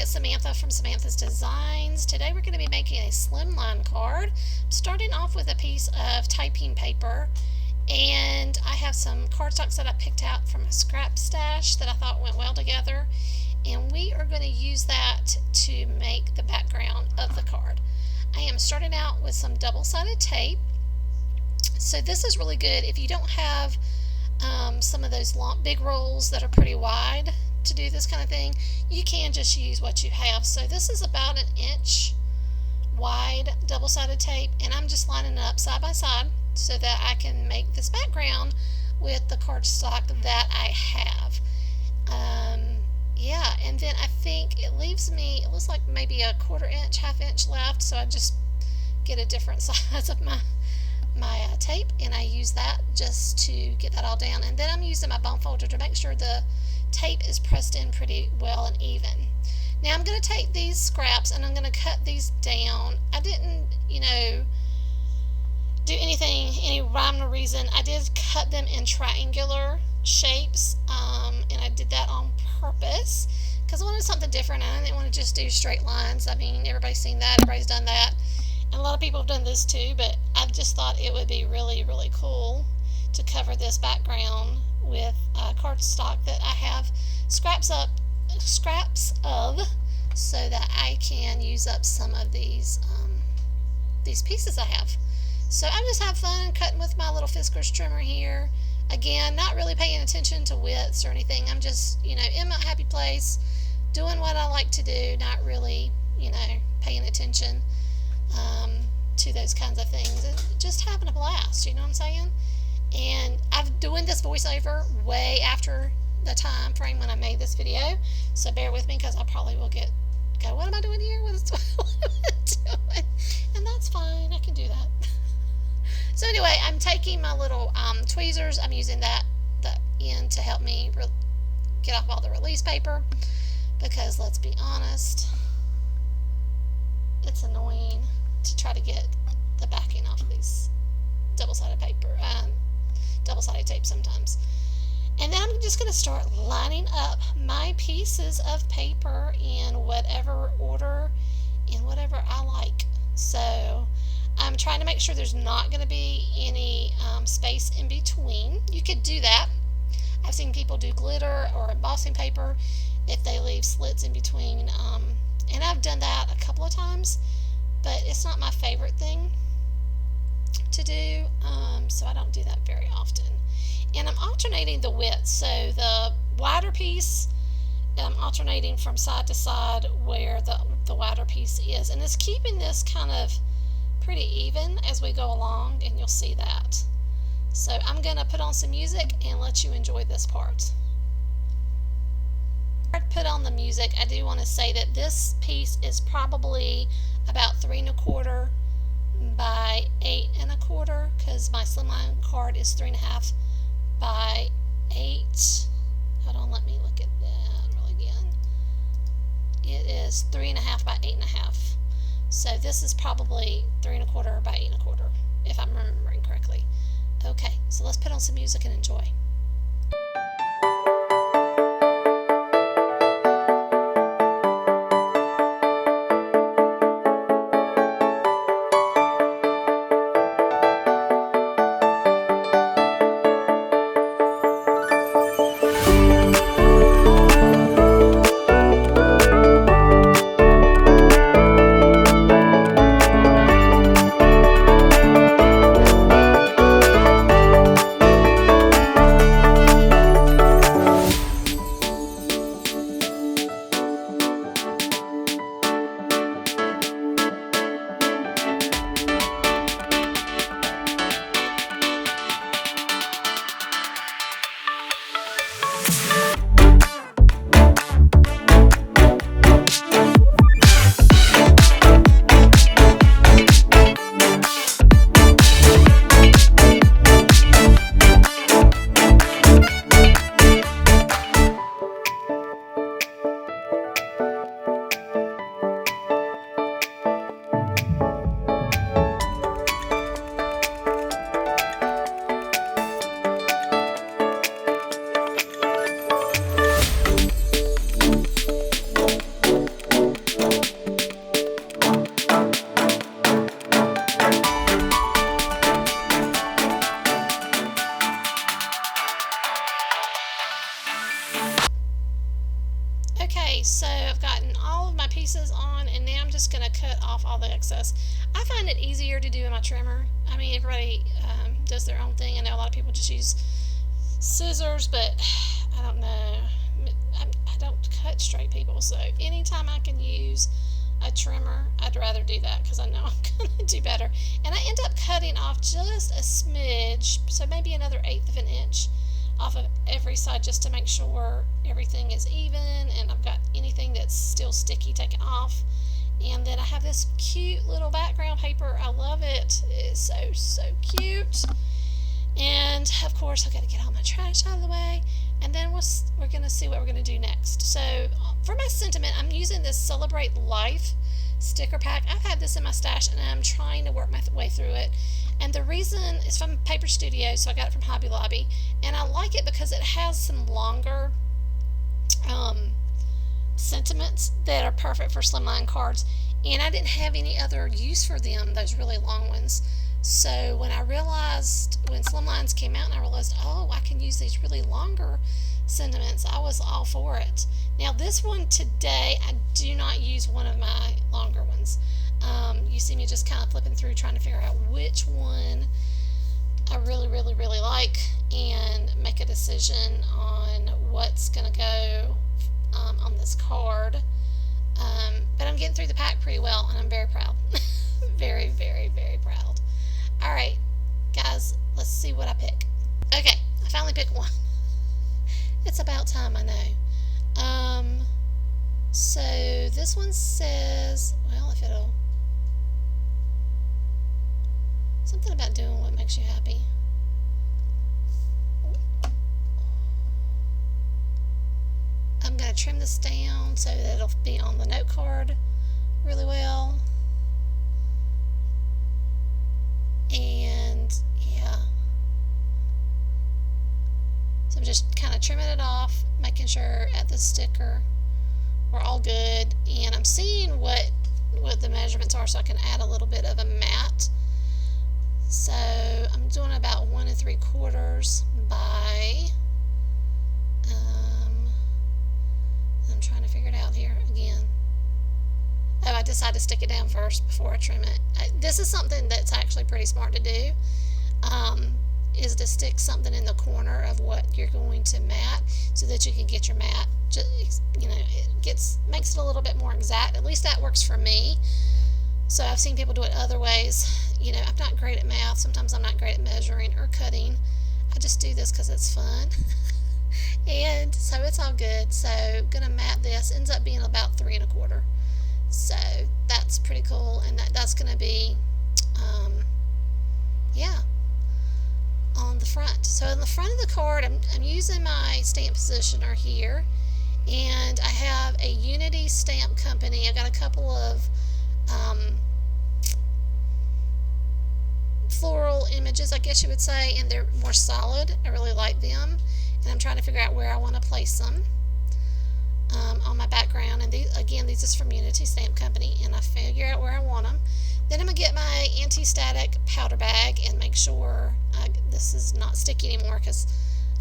it's Samantha from Samantha's Designs. Today we're going to be making a slimline card. I'm starting off with a piece of typing paper, and I have some cardstocks that I picked out from a scrap stash that I thought went well together, and we are going to use that to make the background of the card. I am starting out with some double-sided tape. So this is really good if you don't have some of those long, big rolls that are pretty wide to do this kind of thing. You can just use what you have. So this is about 1 inch wide double-sided tape, and I'm just lining up side by side so that I can make this background with the cardstock that I have. Yeah, and then I think it leaves me, it looks like maybe a 1/4 inch, 1/2 inch left, so I just get a different size of my tape, and I use that just to get that all down. And then I'm using my bone folder to make sure the tape is pressed in pretty well and even. Now I'm going to take these scraps and I'm going to cut these down. I didn't, do anything, any rhyme or reason. I did cut them in triangular shapes, and I did that on purpose because I wanted something different. I didn't want to just do straight lines. I mean, everybody's seen that, everybody's done that. And a lot of people have done this too, but I just thought it would be really, really cool to cover this background with cardstock that I have scraps of, so that I can use up some of these pieces I have. So I just have fun cutting with my little Fiskars trimmer here. Again, not really paying attention to widths or anything. I'm just, in my happy place, doing what I like to do, not really, paying attention to those kinds of things, and just having a blast, you know what I'm saying? And I'm doing this voiceover way after the time frame when I made this video, so bear with me because I probably will go, what am I doing here? What am I doing? And that's fine, I can do that. So anyway, I'm taking my little tweezers. I'm using the end to help me get off all the release paper, because let's be honest, it's annoying to try to get the backing off of these double-sided tape sometimes. And then I'm just going to start lining up my pieces of paper in whatever order, in whatever I like. So I'm trying to make sure there's not going to be any space in between. You could do that. I've seen people do glitter or embossing paper if they leave slits in between, and I've done that a couple of times, but it's not my favorite thing to do, so I don't do that very often. And I'm alternating the width, so the wider piece, I'm alternating from side to side where the wider piece is, and it's keeping this kind of pretty even as we go along, and you'll see that. So I'm going to put on some music and let you enjoy this part. Before I put on the music, I do want to say that this piece is probably about 3 1/4 by 8 1/4, because my slimline card is 3.5 by 8. Hold on, let me look at that really again. It is 3.5 by 8.5. So this is probably 3 1/4 by 8 1/4, if I'm remembering correctly. Okay, so let's put on some music and enjoy. Okay, so I've gotten all of my pieces on, and now I'm just going to cut off all the excess. I find it easier to do in my trimmer. I mean, everybody does their own thing. I know a lot of people just use scissors, but I don't know. I don't cut straight, people, so anytime I can use a trimmer, I'd rather do that because I know I'm going to do better. And I end up cutting off just a smidge, so maybe another 1/8 of an inch off of every side just to make sure everything is even and I've got anything that's still sticky taken off. And then I have this cute little background paper. I love it. It's so cute. And of course I've got to get all my trash out of the way, and then we're going to see what we're going to do next. So for my sentiment, I'm using this Celebrate Life sticker pack. I've had this in my stash and I'm trying to work my way through it. And the reason is from Paper Studio, so I got it from Hobby Lobby, and I like it because it has some longer sentiments that are perfect for slimline cards, and I didn't have any other use for them, those really long ones. So when Slimlines came out and I realized, oh, I can use these really longer sentiments, I was all for it. Now this one today, I do not use one of my longer ones. You see me just kind of flipping through trying to figure out which one I really like and make a decision on what's going to go on this card. But I'm getting through the pack pretty well and I'm very proud. very proud. Alright guys, let's see what I pick. Okay, I finally picked one. It's about time, I know. So this one says, well, if it'll, something about doing what makes you happy. I'm going to trim this down so that it'll be on the note card really well. And yeah, so I'm just kind of trimming it off, making sure at the sticker we're all good, and I'm seeing what the measurements are so I can add a little bit of a mat. So I'm doing about 1 3/4 by I'm trying to figure it out here again. Oh, I decided to stick it down first before I trim it. This is something that's actually pretty smart to do, is to stick something in the corner of what you're going to mat so that you can get your mat. Just, you know, makes it a little bit more exact. At least that works for me. So I've seen people do it other ways. You know, I'm not great at math. Sometimes I'm not great at measuring or cutting. I just do this because it's fun. And so it's all good. So gonna mat this. Ends up being about 3 1/4. So that's pretty cool, and that's going to be, yeah, on the front. So in the front of the card, I'm using my stamp positioner here, and I have a Unity Stamp Company. I got a couple of floral images, I guess you would say, and they're more solid. I really like them, and I'm trying to figure out where I want to place them. On my background, and these are from Unity Stamp Company, and I figure out where I want them. Then I'm going to get my anti-static powder bag and make sure this is not sticky anymore because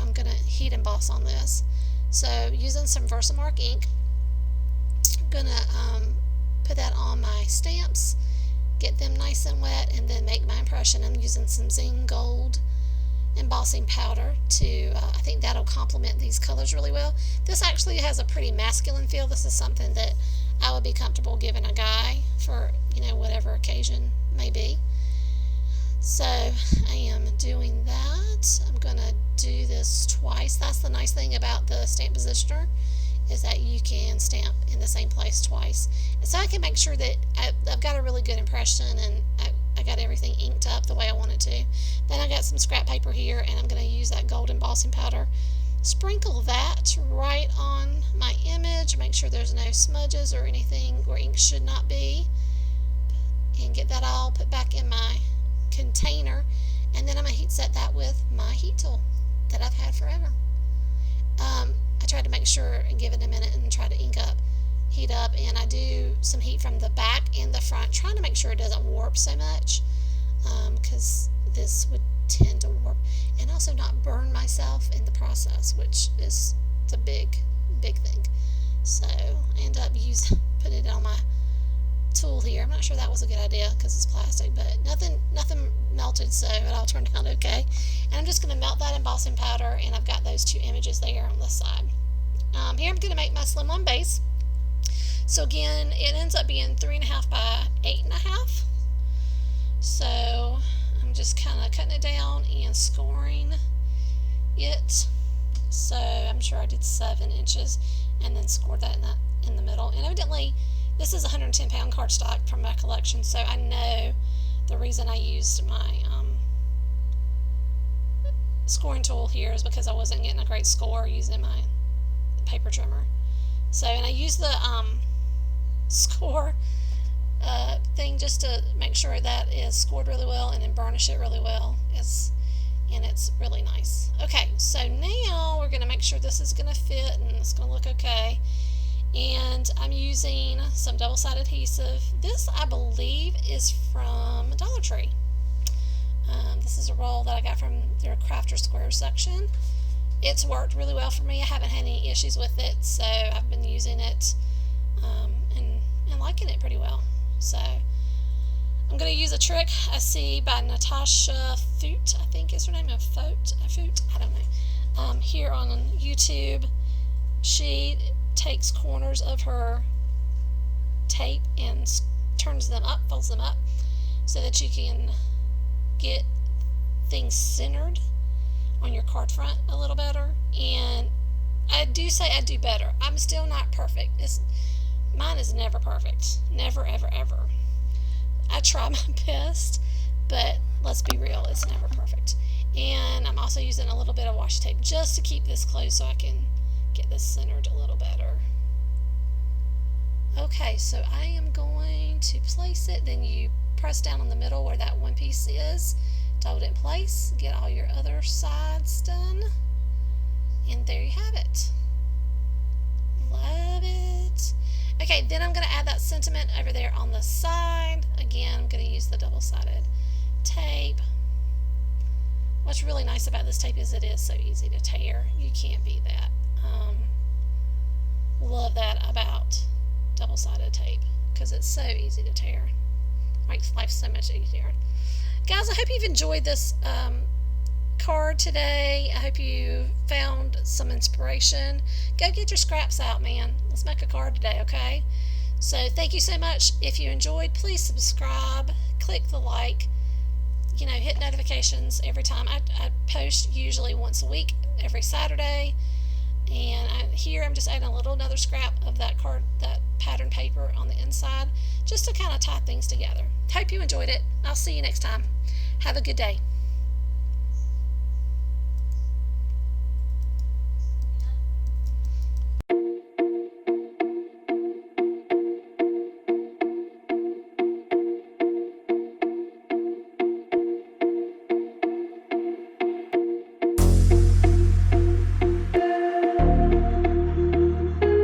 I'm going to heat emboss on this. So using some Versamark ink, I'm going to put that on my stamps, get them nice and wet, and then make my impression. I'm using some Zing Gold embossing powder to, I think that'll complement these colors really well. This actually has a pretty masculine feel. This is something that I would be comfortable giving a guy for, you know, whatever occasion may be. So I am doing that. I'm going to do this twice. That's the nice thing about the stamp positioner, is that you can stamp in the same place twice. And so I can make sure that I've got a really good impression and I got everything inked up the way I want it to. Then I got some scrap paper here, and I'm going to use that gold embossing powder. Sprinkle that right on my image, make sure there's no smudges or anything where ink should not be, and get that all put back in my container. And then I'm going to heat set that with my heat tool that I've had forever. I tried to make sure and give it a minute and try to heat up, and I do some heat from the back and the front, trying to make sure it doesn't warp so much, because this would tend to warp, and also not burn myself in the process, which is the big thing. So I end up putting it on my tool here. I'm not sure that was a good idea because it's plastic, but nothing melted, so it all turned out okay. And I'm just going to melt that embossing powder, and I've got those two images there on this side. Here I'm going to make my Slimline base. So again, it ends up being 3.5 by 8.5. So I'm just kind of cutting it down and scoring it. So I'm sure I did 7 inches and then scored that in the middle. And evidently this is 110-pound cardstock from my collection, so I know the reason I used my scoring tool here is because I wasn't getting a great score using my paper trimmer. So, and I used the score thing just to make sure that is scored really well and then burnish it really well. And it's really nice. Okay, so now we're going to make sure this is going to fit and it's going to look okay. And I'm using some double-sided adhesive. This, I believe, is from Dollar Tree. This is a roll that I got from their Crafter Square section. It's worked really well for me. I haven't had any issues with it, so I've been using it and liking it pretty well. So I'm going to use a trick I see by Natasha Foot, I think is her name, Foot, I don't know. Here on YouTube, she takes corners of her tape and turns them up, folds them up, so that you can get things centered on your card front a little better. And I do say I do better. I'm still not perfect. Mine is never perfect. Never, ever, ever. I try my best, but let's be real, it's never perfect. And I'm also using a little bit of washi tape just to keep this closed so I can get this centered a little better. Okay, so I am going to place it. Then you press down on the middle where that one piece is to hold it in place. Get all your other sides done. And there you have it. Love it. Okay, then I'm going to add that sentiment over there on the side. Again, I'm going to use the double-sided tape. What's really nice about this tape is it is so easy to tear. You can't beat that. Love that about double-sided tape because it's so easy to tear. Makes life so much easier. Guys, I hope you've enjoyed this card today. I hope you found some inspiration. Go get your scraps out, man. Let's make a card today, okay? So thank you so much. If you enjoyed, please subscribe, click the like, hit notifications every time. I post usually once a week, every Saturday. And here I'm just adding another scrap of that pattern paper on the inside just to kind of tie things together. Hope you enjoyed it. I'll see you next time. Have a good day.